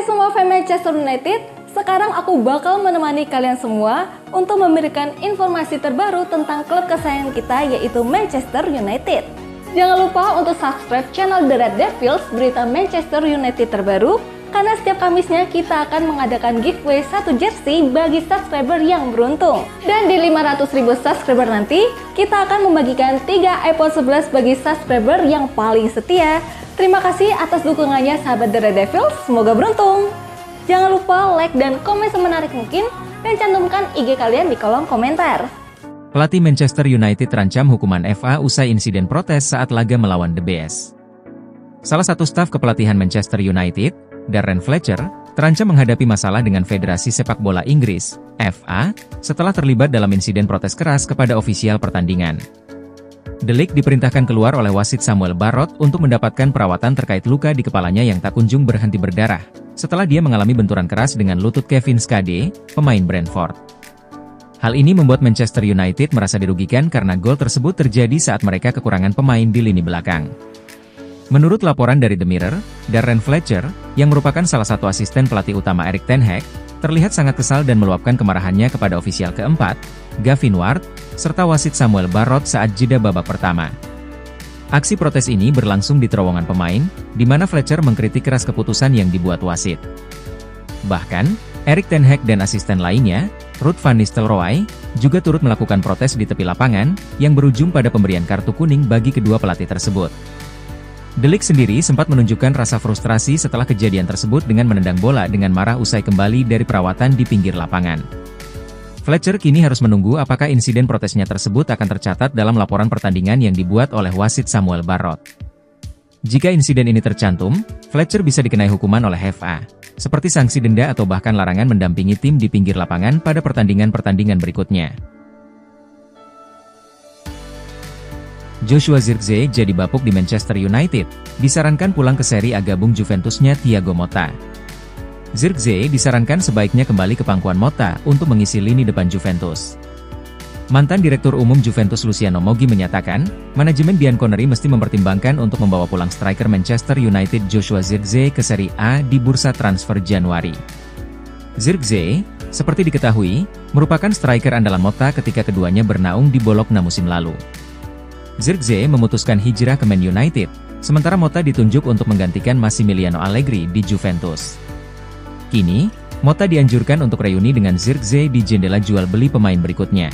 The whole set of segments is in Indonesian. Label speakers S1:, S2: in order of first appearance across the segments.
S1: Hai semua fans Manchester United, sekarang aku bakal menemani kalian semua untuk memberikan informasi terbaru tentang klub kesayangan kita yaitu Manchester United. Jangan lupa untuk subscribe channel The Red Devils berita Manchester United terbaru, karena setiap Kamisnya kita akan mengadakan giveaway 1 jersey bagi subscriber yang beruntung. Dan di 500.000 subscriber nanti, kita akan membagikan 3 iPhone 11 bagi subscriber yang paling setia. Terima kasih atas dukungannya sahabat The Red Devils, semoga beruntung. Jangan lupa like dan komen semenarik mungkin, dan cantumkan IG kalian di kolom komentar.
S2: Pelatih Manchester United terancam hukuman FA usai insiden protes saat laga melawan The Bees. Salah satu staf kepelatihan Manchester United, Darren Fletcher, terancam menghadapi masalah dengan Federasi Sepak Bola Inggris, FA, setelah terlibat dalam insiden protes keras kepada ofisial pertandingan. De Ligt diperintahkan keluar oleh wasit Samuel Barrott untuk mendapatkan perawatan terkait luka di kepalanya yang tak kunjung berhenti berdarah, setelah dia mengalami benturan keras dengan lutut Kevin Skade, pemain Brentford. Hal ini membuat Manchester United merasa dirugikan karena gol tersebut terjadi saat mereka kekurangan pemain di lini belakang. Menurut laporan dari The Mirror, Darren Fletcher, yang merupakan salah satu asisten pelatih utama Erik ten Hag, terlihat sangat kesal dan meluapkan kemarahannya kepada ofisial keempat, Gavin Ward, serta wasit Samuel Barrott saat jeda babak pertama. Aksi protes ini berlangsung di terowongan pemain, di mana Fletcher mengkritik keras keputusan yang dibuat wasit. Bahkan, Erik ten Hag dan asisten lainnya, Ruud van Nistelrooy, juga turut melakukan protes di tepi lapangan, yang berujung pada pemberian kartu kuning bagi kedua pelatih tersebut. De Ligt sendiri sempat menunjukkan rasa frustrasi setelah kejadian tersebut dengan menendang bola dengan marah usai kembali dari perawatan di pinggir lapangan. Fletcher kini harus menunggu apakah insiden protesnya tersebut akan tercatat dalam laporan pertandingan yang dibuat oleh wasit Samuel Barrott. Jika insiden ini tercantum, Fletcher bisa dikenai hukuman oleh FA, seperti sanksi denda atau bahkan larangan mendampingi tim di pinggir lapangan pada pertandingan-pertandingan berikutnya. Joshua Zirkzee jadi bapuk di Manchester United, disarankan pulang ke Serie A gabung Juventusnya Thiago Motta. Zirkzee disarankan sebaiknya kembali ke pangkuan Motta untuk mengisi lini depan Juventus. Mantan Direktur Umum Juventus Luciano Moggi menyatakan, manajemen Bianconeri mesti mempertimbangkan untuk membawa pulang striker Manchester United Joshua Zirkzee ke Serie A di bursa transfer Januari. Zirkzee, seperti diketahui, merupakan striker andalan Motta ketika keduanya bernaung di Bologna musim lalu. Zirkzee memutuskan hijrah ke Man United, sementara Motta ditunjuk untuk menggantikan Massimiliano Allegri di Juventus. Kini, Motta dianjurkan untuk reuni dengan Zirkzee di jendela jual beli pemain berikutnya.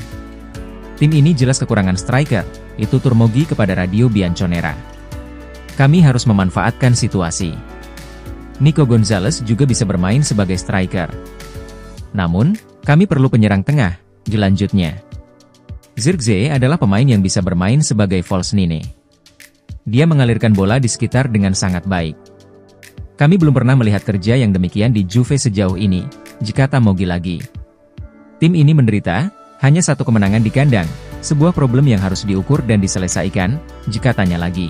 S2: Tim ini jelas kekurangan striker, itu tutur Moggi kepada Radio Bianconera. Kami harus memanfaatkan situasi. Nico Gonzalez juga bisa bermain sebagai striker. Namun, kami perlu penyerang tengah, dilanjutnya. Zirkzee adalah pemain yang bisa bermain sebagai false nine. Dia mengalirkan bola di sekitar dengan sangat baik. Kami belum pernah melihat kerja yang demikian di Juve sejauh ini, jika Moggi lagi. Tim ini menderita, hanya 1 kemenangan di kandang, sebuah problem yang harus diukur dan diselesaikan, jika tanya lagi.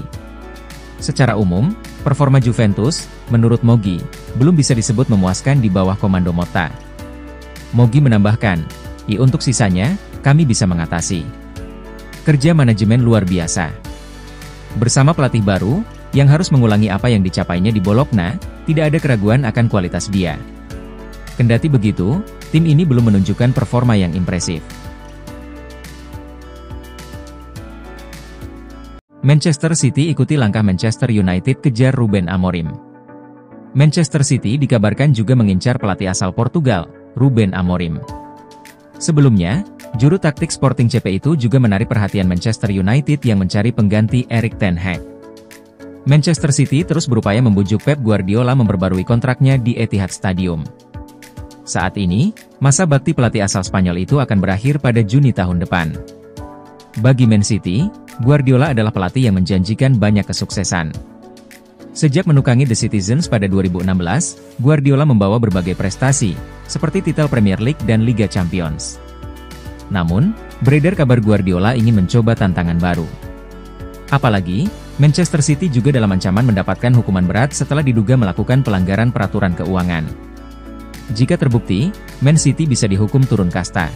S2: Secara umum, performa Juventus, menurut Moggi, belum bisa disebut memuaskan di bawah komando Motta. Moggi menambahkan, untuk sisanya, kami bisa mengatasi. Kerja manajemen luar biasa. Bersama pelatih baru, yang harus mengulangi apa yang dicapainya di Bologna, tidak ada keraguan akan kualitas dia. Kendati begitu, tim ini belum menunjukkan performa yang impresif. Manchester City ikuti langkah Manchester United kejar Ruben Amorim. Manchester City dikabarkan juga mengincar pelatih asal Portugal, Ruben Amorim. Sebelumnya, juru taktik Sporting CP itu juga menarik perhatian Manchester United yang mencari pengganti Erik ten Hag. Manchester City terus berupaya membujuk Pep Guardiola memperbarui kontraknya di Etihad Stadium. Saat ini, masa bakti pelatih asal Spanyol itu akan berakhir pada Juni tahun depan. Bagi Man City, Guardiola adalah pelatih yang menjanjikan banyak kesuksesan. Sejak menukangi The Citizens pada 2016, Guardiola membawa berbagai prestasi, seperti titel Premier League dan Liga Champions. Namun, beredar kabar Guardiola ingin mencoba tantangan baru. Apalagi, Manchester City juga dalam ancaman mendapatkan hukuman berat setelah diduga melakukan pelanggaran peraturan keuangan. Jika terbukti, Man City bisa dihukum turun kasta.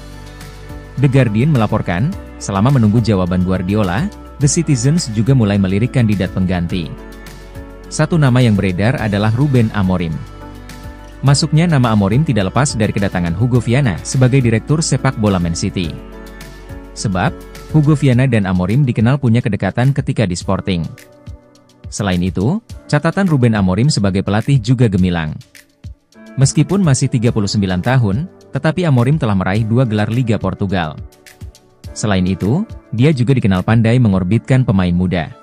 S2: The Guardian melaporkan, selama menunggu jawaban Guardiola, The Citizens juga mulai melirik kandidat pengganti. Satu nama yang beredar adalah Ruben Amorim. Masuknya nama Amorim tidak lepas dari kedatangan Hugo Viana sebagai direktur sepak bola Man City. Sebab, Hugo Viana dan Amorim dikenal punya kedekatan ketika di Sporting. Selain itu, catatan Ruben Amorim sebagai pelatih juga gemilang. Meskipun masih 39 tahun, tetapi Amorim telah meraih 2 gelar Liga Portugal. Selain itu, dia juga dikenal pandai mengorbitkan pemain muda.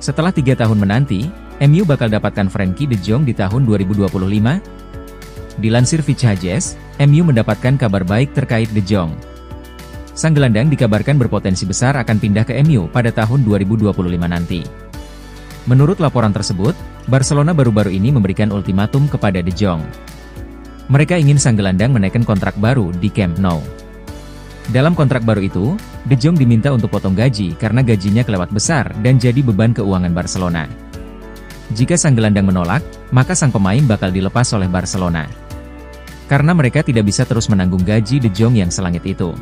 S2: Setelah 3 tahun menanti, MU bakal dapatkan Frenkie de Jong di tahun 2025. Dilansir Fichajes, MU mendapatkan kabar baik terkait de Jong. Sang gelandang dikabarkan berpotensi besar akan pindah ke MU pada tahun 2025 nanti. Menurut laporan tersebut, Barcelona baru-baru ini memberikan ultimatum kepada de Jong. Mereka ingin sang gelandang menaikkan kontrak baru di Camp Nou. Dalam kontrak baru itu, de Jong diminta untuk potong gaji karena gajinya kelewat besar dan jadi beban keuangan Barcelona. Jika sang gelandang menolak, maka sang pemain bakal dilepas oleh Barcelona. Karena mereka tidak bisa terus menanggung gaji de Jong yang selangit itu.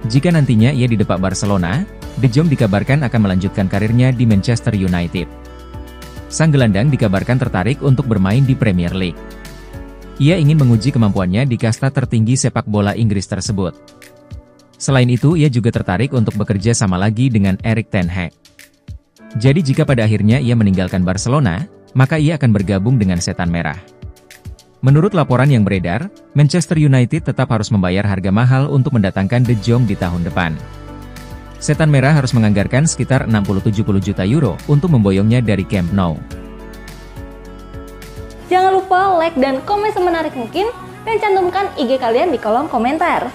S2: Jika nantinya ia didepak Barcelona, de Jong dikabarkan akan melanjutkan karirnya di Manchester United. Sang gelandang dikabarkan tertarik untuk bermain di Premier League. Ia ingin menguji kemampuannya di kasta tertinggi sepak bola Inggris tersebut. Selain itu, ia juga tertarik untuk bekerja sama lagi dengan Erik ten Hag. Jadi jika pada akhirnya ia meninggalkan Barcelona, maka ia akan bergabung dengan Setan Merah. Menurut laporan yang beredar, Manchester United tetap harus membayar harga mahal untuk mendatangkan de Jong di tahun depan. Setan Merah harus menganggarkan sekitar 60-70 juta euro untuk memboyongnya dari Camp Nou.
S1: Jangan lupa like dan komen semenarik mungkin, dan cantumkan IG kalian di kolom komentar.